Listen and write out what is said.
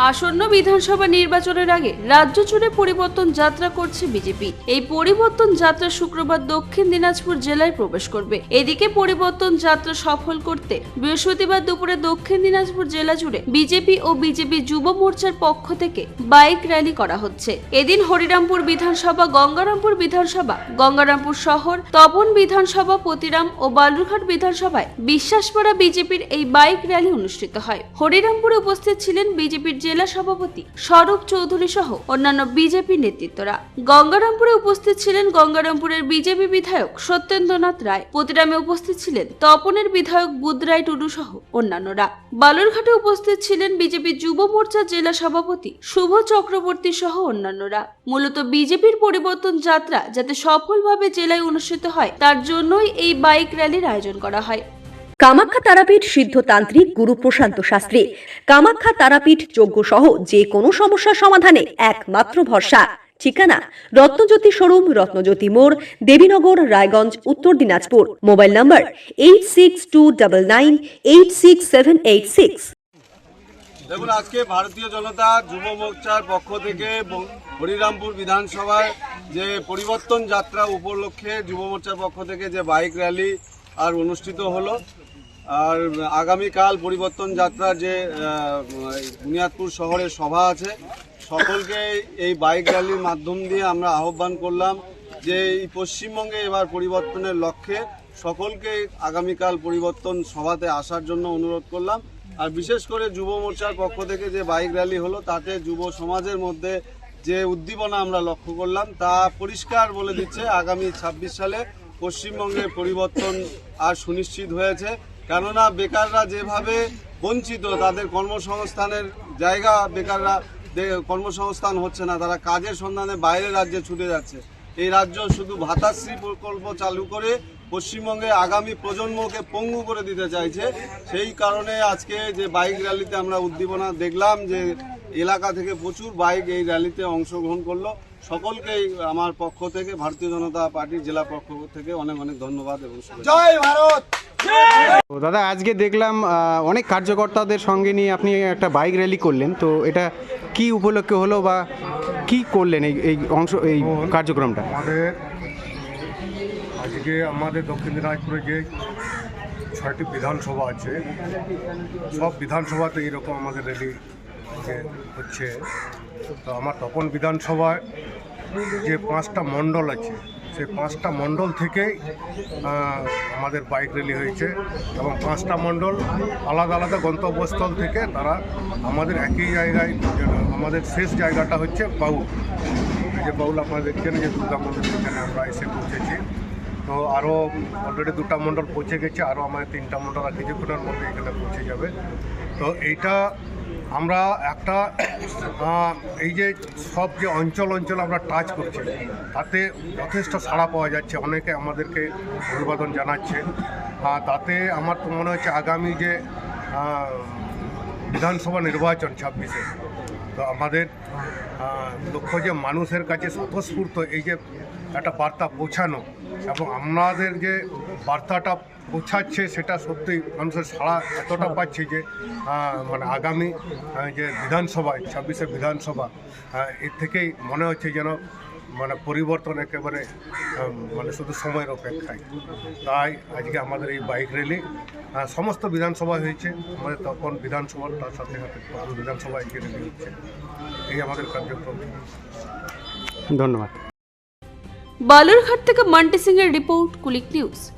আসন্ন বিধানসভা নির্বাচনের আগে রাজ্য জুড়ে পরিবর্তন যাত্রা করছে বিজেপি। এই পরিবর্তন যাত্রা শুক্রবার দক্ষিণ দিনাজপুর জেলায় প্রবেশ করবে। এদিকে পরিবর্তন যাত্রা সফল করতে বৃহস্পতিবার দুপুরে দক্ষিণ দিনাজপুর জেলা জুড়ে বিজেপি ও বিজেপি যুব মোর্চার পক্ষ থেকে বাইক র্যালি করা হচ্ছে। এদিন হরিরামপুর বিধানসভা, গঙ্গারামপুর বিধানসভা, গঙ্গারামপুর শহর, তপন বিধানসভা, পতিরাম ও বালুরঘাট বিধানসভায় বিশ্বাসপাড়া বিজেপির এই বাইক র্যালি অনুষ্ঠিত হয়। হরিরামপুরে উপস্থিত ছিলেন বিজেপির জেলা সভাপতি স্বরূপ চৌধুরী সহ অন্যান্য বিজেপি নেতৃত্বরা। গঙ্গারামপুরে উপস্থিত ছিলেন গঙ্গারামপুরের বিজেপি বিধায়ক সত্যেন্দ্রনাথ রায়। পতিরামে উপস্থিত ছিলেন তপনের বিধায়ক বুধরায় টুডু সহ অন্যান্যরা। বালুরঘাটে উপস্থিত ছিলেন বিজেপি যুব মোর্চার জেলা সভাপতি শুভ চক্রবর্তী সহ অন্যান্যরা। মূলত বিজেপির পরিবর্তন যাত্রা যাতে সফলভাবে জেলায় অনুষ্ঠিত হয় তার জন্যই এই বাইক র্যালির আয়োজন করা হয়। কামাখ্যা তারাপীঠ সিদ্ধতান্ত্রিক গুরু প্রশান্ত শাস্ত্রী। কামাখ্যা তারাপীঠ যজ্ঞ সহ যে কোনো সমস্যার সমাধানে একমাত্র ভরসা। ঠিকানা রত্নজ্যোতি শোরুম, রত্নজ্যোতি মোড়, দেবীনগর, রায়গঞ্জ, উত্তর দিনাজপুর। মোবাইল নম্বর 8629986786। দেখুন, আজকে ভারতীয় জনতা যুব মোর্চার পক্ষ থেকে হরিরামপুর বিধানসভায় যে পরিবর্তন যাত্রা উপলক্ষে যুব মোর্চার পক্ষ থেকে যে বাইক র্যালি আর অনুষ্ঠিত হলো। আর আগামীকাল পরিবর্তন যাত্রার যে বুনিয়াদপুর শহরে সভা আছে, সকলকে এই বাইক র্যালির মাধ্যম দিয়ে আমরা আহ্বান করলাম যে এই পশ্চিমবঙ্গে এবার পরিবর্তনের লক্ষ্যে সকলকে আগামীকাল পরিবর্তন সভাতে আসার জন্য অনুরোধ করলাম। আর বিশেষ করে যুব মোর্চার পক্ষ থেকে যে বাইক র্যালি হলো তাতে যুব সমাজের মধ্যে যে উদ্দীপনা আমরা লক্ষ্য করলাম তা পরিষ্কার বলে দিচ্ছে আগামী 26 সালে পশ্চিমবঙ্গে পরিবর্তন আর সুনিশ্চিত হয়েছে। কেননা বেকাররা যেভাবে বঞ্চিত, তাদের কর্মসংস্থানের জায়গা, বেকাররা কর্মসংস্থান হচ্ছে না, তারা কাজের সন্ধানে বাইরের রাজ্যে ছুটে যাচ্ছে। এই রাজ্য শুধু ভাতাশ্রী প্রকল্প চালু করে পশ্চিমবঙ্গে আগামী প্রজন্মকে পঙ্গু করে দিতে চাইছে। সেই কারণে আজকে যে বাইক র্যালিতে আমরা উদ্দীপনা দেখলাম যে এলাকা থেকে প্রচুর বাইক এই র্যালিতে অংশগ্রহণ করলো। সকলকেই আমার পক্ষ থেকে, ভারতীয় জনতা পার্টির জেলা পক্ষ থেকে অনেক অনেক ধন্যবাদ এবং জয় ভারত। দাদা, আজকে দেখলাম অনেক কার্যকর্তাদের সঙ্গে নিয়ে আপনি একটা বাইক র্যালি করলেন, তো এটা কি উপলক্ষে হলো বা কি করলেন এই কার্যক্রমটা? আজকে আমাদের দক্ষিণ দিনাজপুরে যে 6টি বিধানসভা আছে, সব বিধানসভাতে এরকম আমাদের র্যালি হচ্ছে। তো আমার তপন বিধানসভায় যে 5টা মণ্ডল আছে, সেই 5টা মণ্ডল থেকেই আমাদের বাইক র্যালি হয়েছে এবং 5টা মণ্ডল আলাদা আলাদা গন্তব্যস্থল থেকে তারা আমাদের একই জায়গায়, আমাদের শেষ জায়গাটা হচ্ছে বাউল। এই যে বাউল আপনারা দেখছেন, যে দুর্গা মন্দির, এখানে আমরা এসে পৌঁছেছি। তো আরও অলরেডি 2টা মণ্ডল পৌঁছে গেছে, আরও আমাদের 3টা মণ্ডল আর কিছুক্ষণের মধ্যে এখানে পৌঁছে যাবে। তো এইটা আমরা একটা এই যে সব যে অঞ্চল আমরা টাচ করছি, তাতে যথেষ্ট সাড়া পাওয়া যাচ্ছে, অনেকে আমাদেরকে অভিবাদন জানাচ্ছে। তাতে আমার তো মনে হচ্ছে আগামী যে বিধানসভা নির্বাচন 26-এ, তো আমাদের লক্ষ্য যে মানুষের কাছে স্বতঃস্ফূর্ত এই যে একটা বার্তা পৌঁছানো, এবং আমাদের যে বার্তাটা পৌঁছাচ্ছে সেটা সত্যি মানুষের সাড়া এতটা পাচ্ছে যে মানে আগামী যে বিধানসভায় 26-এ বিধানসভা, এর থেকেই মনে হচ্ছে যেন মানে পরিবর্তন একেবারে মানে শুধু সময়ের অপেক্ষায়। তাই আজকে আমাদের এই বাইক র্যালি সমস্ত বিধানসভায় হয়েছে, আমাদের তখন বিধানসভার তার সাথে সাথে বিধানসভা আজকে র্যালি হচ্ছে। এই আমাদের কার্যক্রম। ধন্যবাদ। বালুরঘাট থেকে মান্টি সিং এর রিপোর্ট, কুলিক নিউজ।